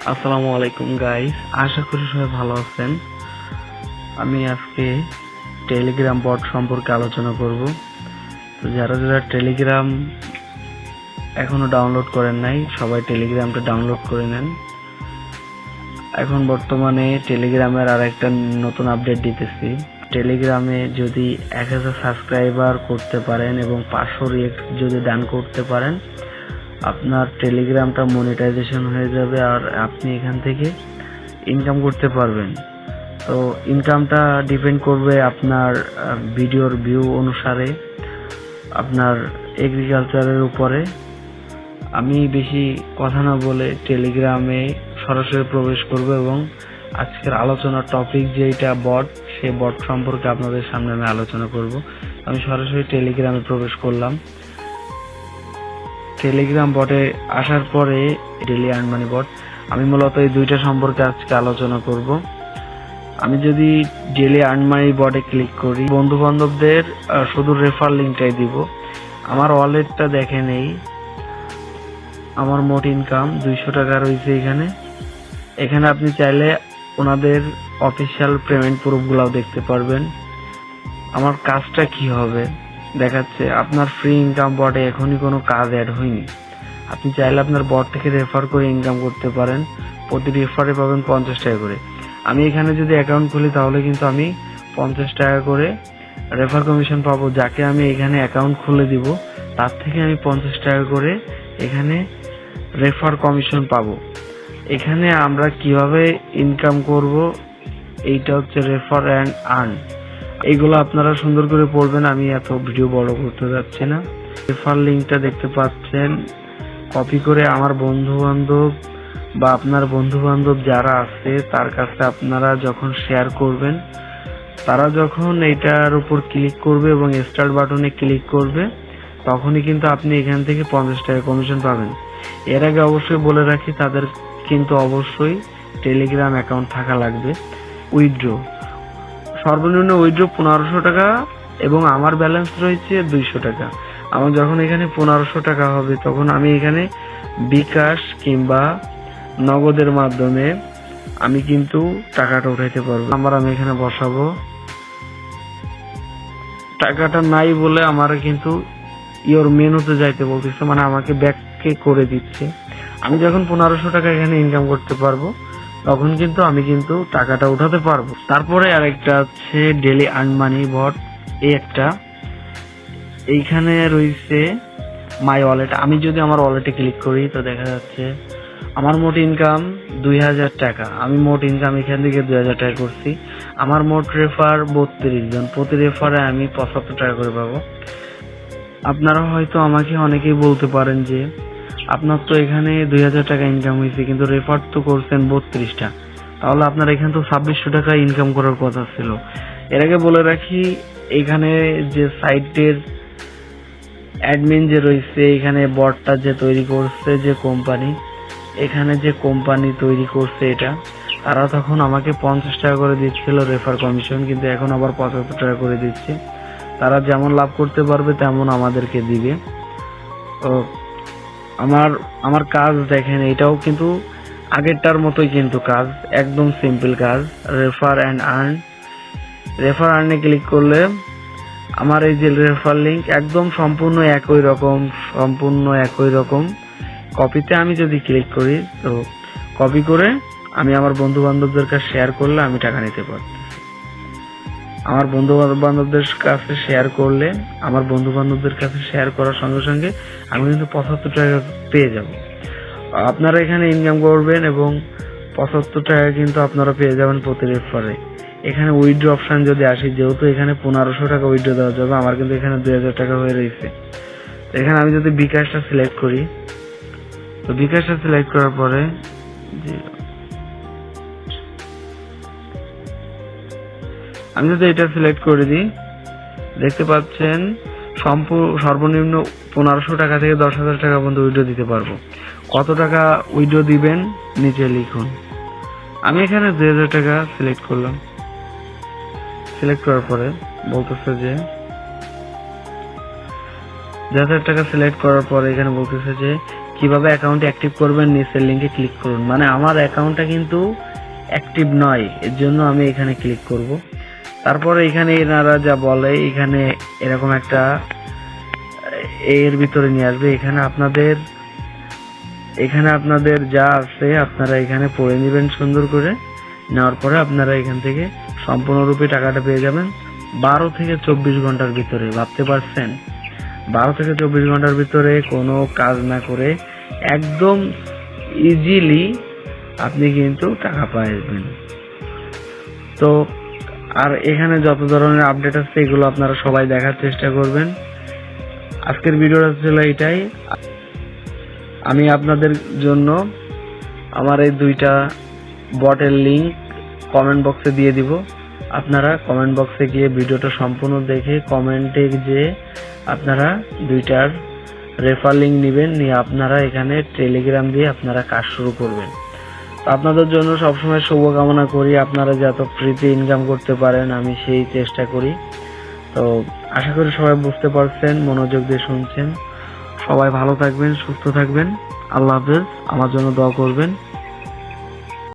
আসসালামু আলাইকুম গাইস, আশা করি সবাই ভালো আছেন। আমি আজকে টেলিগ্রাম বট সম্পর্কে আলোচনা করব। তো যারা যারা টেলিগ্রাম এখনো ডাউনলোড করেন নাই, সবাই টেলিগ্রামটা ডাউনলোড করে নেন। এখন বর্তমানে টেলিগ্রামের আর একটা নতুন আপডেট দিতেছি। টেলিগ্রামে যদি 1000 সাবস্ক্রাইবার করতে পারেন এবং 500 রিয়েক্ট যদি ডান করতে পারেন, আপনার টেলিগ্রামটা মনিটাইজেশন হয়ে যাবে আর আপনি এখান থেকে ইনকাম করতে পারবেন। তো ইনকামটা ডিপেন্ড করবে আপনার ভিডিওর ভিউ অনুসারে, আপনার এগ্রিকালচারের উপরে। আমি বেশি কথা না বলে টেলিগ্রামে সরাসরি প্রবেশ করব এবং আজকের আলোচনার টপিক যেটা বট, সেই বট সম্পর্কে আপনাদের সামনে আমি আলোচনা করব। আমি সরাসরি টেলিগ্রামে প্রবেশ করলাম। টেলিগ্রাম বটে আসার পরে ডেইলি আর্ন মানি বট, আমি মূলত এই দুইটা সম্পর্কে আজকে আলোচনা করব। আমি যদি ডেইলি আর্ন মানি বটে ক্লিক করি, বন্ধু বান্ধবদের শুধু রেফার লিঙ্কটাই দিব। আমার ওয়ালেটটা দেখে নেই, আমার মোট ইনকাম 200 টাকা রয়েছে এখানে। এখানে আপনি চাইলে ওনাদের অফিসিয়াল পেমেন্ট প্রুফগুলাও দেখতে পারবেন। আমার কাজটা কি হবে দেখাচ্ছে। আপনার ফ্রি ইনকাম বটে এখনই কোনো কাজ অ্যাড হয়নি। আপনি চাইলে আপনার বট থেকে রেফার করে ইনকাম করতে পারেন। প্রতি রেফারে পাবেন 50 টাকা করে। আমি এখানে যদি অ্যাকাউন্ট খুলি তাহলে কিন্তু আমি 50 টাকা করে রেফার কমিশন পাবো। যাকে আমি এখানে অ্যাকাউন্ট খুলে দিব তার থেকে আমি 50 টাকা করে এখানে রেফার কমিশন পাবো। এখানে আমরা কিভাবে ইনকাম করব, এইটা হচ্ছে রেফার অ্যান্ড আর্ন। এইগুলো আপনারা সুন্দর করে পড়বেন, আমি এত ভিডিও বড় করতে যাচ্ছি না। রেফার লিঙ্কটা দেখতে পাচ্ছেন, কপি করে আমার বন্ধু বান্ধব বা আপনার বন্ধু বান্ধব যারা আছে তার কাছে আপনারা যখন শেয়ার করবেন, তারা যখন এইটার উপর ক্লিক করবে এবং স্টার্ট বাটনে ক্লিক করবে, তখনই কিন্তু আপনি এখান থেকে 50 টাকা কমিশন পাবেন। এর আগে অবশ্যই বলে রাখি, তাদের কিন্তু অবশ্যই টেলিগ্রাম অ্যাকাউন্ট থাকা লাগবে। উইথড্র, সর্বনিম্ন উইথড্র 1500 টাকা এবং আমার ব্যালেন্স রয়েছে 200 টাকা। আমার যখন এখানে 1500 টাকা হবে তখন আমি এখানে বিকাশ কিংবা নগদের মাধ্যমে আমি কিন্তু টাকাটা উঠাইতে পারবো। নাম্বার আমি এখানে বসাবো। টাকাটা নাই বলে আমার কিন্তু ইওর মেনুতে যাইতে বলতেছে, মানে আমাকে ব্যাককে করে দিচ্ছে। আমি যখন 1500 টাকা এখানে ইনকাম করতে পারবো তখন কিন্তু আমি কিন্তু টাকাটা উঠাতে পারবো। তারপরে আরেকটা হচ্ছে ডেইলি আর্ন মানি বট, এই একটা এইখানে রয়েছে মাই ওয়ালেট। আমি যদি আমার ওয়ালেটে ক্লিক করি তো দেখা যাচ্ছে আমার মোট ইনকাম 2000 টাকা। আমি মোট ইনকাম এখান থেকে 2000 টাকা করছি। আমার মোট রেফার 32 জন, প্রতি রেফারে আমি 75 টাকা করে পাবো। আপনারা হয়তো আমাকে অনেকেই বলতে পারেন যে আপনার তো এখানে 2000 টাকা ইনকাম হয়েছে কিন্তু রেফার তো করছেন 32টা, তাহলে আপনার এখানে তো 2600 টাকা ইনকাম করার কথা ছিল। এর আগে বলে রাখি, এখানে যে সাইটের অ্যাডমিন যে রয়েছে, এখানে বটটা যে তৈরি করছে যে কোম্পানি, এখানে যে কোম্পানি তৈরি করছে এটা, তারা তখন আমাকে 50 টাকা করে দিচ্ছিল রেফার কমিশন, কিন্তু এখন আবার 75 টাকা করে দিচ্ছে। তারা যেমন লাভ করতে পারবে তেমন আমাদেরকে দিবে। তো আমার কাজ দেখেন, এটাও কিন্তু আগেরটার মতোই কিন্তু কাজ, একদম সিম্পল কাজ। রেফার অ্যান্ড আর্ন, রেফার আর্নে ক্লিক করলে আমার এই যে রেফার লিংক একদম সম্পূর্ণ একই রকম। কপিতে আমি যদি ক্লিক করি তো কপি করে আমি আমার বন্ধু বান্ধবদের কাছে শেয়ার করলে আমি টাকা নিতে পারছি। আমার বন্ধু বান্ধবদের কাছে শেয়ার করলে, আমার বন্ধু বান্ধবদের কাছে শেয়ার করার সঙ্গে সঙ্গে আমি কিন্তু 75 টাকা পেয়ে যাব। আপনারা এখানে ইনকাম করবেন এবং 75 টাকা কিন্তু আপনারা পেয়ে যাবেন প্রতি রেফারে। এখানে উইথড্র অপশন যদি আসি, যেহেতু এখানে 1500 টাকা উইথড্র দেওয়া যাবে, আমার কিন্তু এখানে 2000 টাকা হয়ে রয়েছে। এখানে আমি যদি বিকাশটা সিলেক্ট করি, তো বিকাশটা সিলেক্ট করার পরে আমি যদি এটা সিলেক্ট করে দিই, দেখতে পাচ্ছেন সর্বনিম্ন 1500 টাকা থেকে 10,000 টাকা পর্যন্ত উইথড্র দিতে পারবো। কত টাকা উইথড্র দিবেন নিচে লিখুন। আমি এখানে 2000 টাকা সিলেক্ট করলাম। সিলেক্ট করার পরে বলতেছে যে 2000 টাকা সিলেক্ট করার পরে এখানে বলতেছে যে কিভাবে অ্যাকাউন্ট অ্যাক্টিভ করবেন নিচের লিংকে ক্লিক করুন। মানে আমার অ্যাকাউন্টটা কিন্তু অ্যাক্টিভ নয়, এর জন্য আমি এখানে ক্লিক করব। তারপরে এখানে এনারা যা বলে এখানে এরকম একটা এর ভিতরে নিয়ে আসবে। এখানে আপনাদের যা আছে আপনারা এখানে পড়ে নেবেন সুন্দর করে। নেওয়ার পরে আপনারা এখান থেকে সম্পূর্ণরূপে টাকাটা পেয়ে যাবেন 12 থেকে 24 ঘন্টার ভিতরে। ভাবতে পারছেন 12 থেকে 24 ঘন্টার ভিতরে কোনো কাজ না করে একদম ইজিলি আপনি কিন্তু টাকা পাবেন। তো আর এখানে যত ধরনের আপডেট আছে এগুলো আপনারা সবাই দেখার চেষ্টা করবেন। আজকের ভিডিওটা ছিল এটাই। আমি আপনাদের জন্য আমার এই দুইটা বটের লিংক কমেন্ট বক্সে দিয়ে দিব। আপনারা কমেন্ট বক্সে গিয়ে ভিডিওটা সম্পূর্ণ দেখে কমেন্টে যে আপনারা দুইটার রেফার লিংক নেবেন, নিয়ে আপনারা এখানে টেলিগ্রাম দিয়ে আপনারা কাজ শুরু করবেন। তো আপনাদের জন্য সবসময় শুভকামনা করি, আপনারা যত ফ্রিতে ইনকাম করতে পারেন আমি সেই চেষ্টা করি। তো আশা করি সবাই বুঝতে পারছেন, মনোযোগ দিয়ে শুনছেন। সবাই ভালো থাকবেন, সুস্থ থাকবেন। আল্লাহ হাফেজ। আমার জন্য দোয়া করবেন।